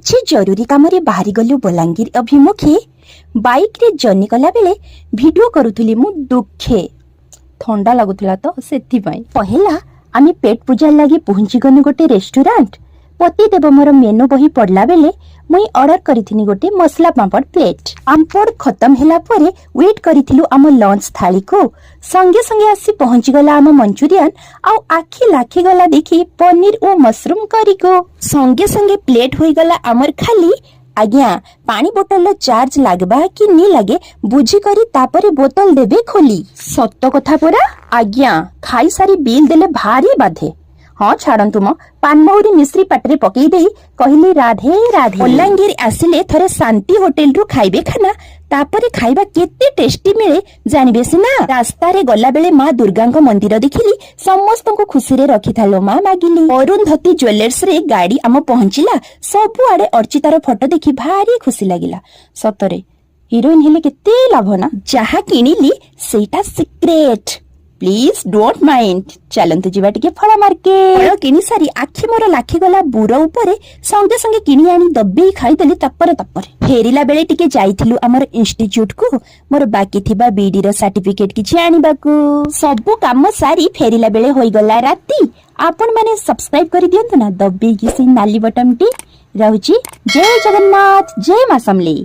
କିଛି ଜରୁରୀ କାମରେ ବାହାରି ଗଲୁ ବଲାଙ୍ଗୀର ଅଭିମୁଖେ। ବାଇକରେ ଜର୍ଣ୍ଣି କଲା ବେଳେ ଭିଡିଓ କରୁଥିଲି ମୁଁ ଦୁଃଖେ। ଥଣ୍ଡା ଲାଗୁଥିଲା ତ ସେଥିପାଇଁ। ପହିଲା ଆମେ ପେଟ ପୂଜା ଲାଗି ପହଞ୍ଚିଗଲୁ ଗୋଟେ ରେଷ୍ଟୁରାଣ୍ଟ। ପତିଦେବ ମୋର ମେନୁ ବହି ପଢିଲା ବେଳେ ମୁଇଁ ଅର୍ଡର କରିଥିଲି ଗୋଟେ ମସଲା ପାମ୍ପଡ଼ ପ୍ଲେଟ। ପାମ୍ପଡ଼ ଖତମ ହେଲା ପରେ ୱେଟ୍ କରିଥିଲୁ ଆମ ଲଞ୍ଚ ଥାଳିକୁ। ସଙ୍ଗେ ସଙ୍ଗେ ଆସି ପହଞ୍ଚିଗଲା ଆମ ମଞ୍ଚୁରିଆନ ଆଉ ଆଖି ଲାଖିଗଲା ଦେଖି ପନିର ଓ ମସରୁମ କରିକୁ। ସଙ୍ଗେ ସଙ୍ଗେ ପ୍ଲେଟ ହୋଇଗଲା ଆମର ଖାଲି। ଆଜ୍ଞା ପାଣି ବୋତଲର ଚାର୍ଜ ଲାଗବା କି ନି ଲାଗେ ବୁଝିକରି ତାପରେ ବୋତଲ ଦେବେ ଖୋଲି। ସତ କଥା ପରା ଆଜ୍ଞା, ଖାଇସାରି ବିଲ୍ ଦେଲେ ଭାରି ବାଧେ। ହଁ ଛାଡନ୍ତୁ ମ, ପାନମହୁରି ମିଶ୍ରି ପାଟିରେ ପକେଇ ଦେଇ କହିଲି ରାଧେ ରାଧେ। ବଲାଙ୍ଗୀର ଆସିଲେ ଥରେ ଶାନ୍ତି ହୋଟେଲରୁ ଖାଇବେ ଖାନା, ତାପରେ ଖାଇବା କେତେ ଟେଷ୍ଟି ମିଳେ ଜାଣିବେ ସିନା। ରାସ୍ତାରେ ଗଲାବେଳେ ମା ଦୁର୍ଗାଙ୍କ ମନ୍ଦିର ଦେଖିଲି, ସମସ୍ତଙ୍କୁ ଖୁସିରେ ରଖିଥାଲୋ ମା ମାଗିଲି। ଅରୁନ୍ଧତୀ ଜୁଏଲର୍ସରେ ଗାଡି ଆମ ପହଞ୍ଚିଲା। ସବୁଆଡେ ଅର୍ଚିତାର ଫଟୋ ଦେଖି ଭାରି ଖୁସି ଲାଗିଲା। ସତରେ ହିରୋଇନ ହେଲେ କେତେ ଲାଭ ନା। ଯାହା କିଣିଲି ସେଇଟା ସିକ୍ରେଟ, ପ୍ଲିଜ ଡୋଣ୍ଟ ମାଇଣ୍ଡ। ଚାଲନ୍ତୁ ଯିବା ଟିକେ ଫଳ ମାର୍କେଟ। ଫଳ କିଣି ସାରି ଆଖି ମୋର ଲାଖିଗଲା ବୁର ଉପରେ। ସଙ୍ଗେ ସଙ୍ଗେ କିଣି ଆଣି ଦବେଇ ଖାଇଦେଲି ତପରେ। ଫେରିଲା ବେଳେ ଟିକେ ଯାଇଥିଲୁ ଆମର ଇନଷ୍ଟିଚ୍ୟୁଟ କୁ, ମୋର ବାକି ଥିବା ବିଡିର ସାର୍ଟିଫିକେଟ କିଛି ଆଣିବାକୁ। ସବୁ କାମ ସାରି ଫେରିଲା ବେଳେ ହୋଇଗଲା ରାତି। ଆପଣ ମାନେ ସବସ୍କ୍ରାଇବ କରିଦିଅନ୍ତୁ ନା ଦବେଇକି ସେଇ ନାଲି ବଟନଟି। ରହୁଛି। ଜୟ ଜଗନ୍ନାଥ, ଜୟ ମା ସମଲେଇ।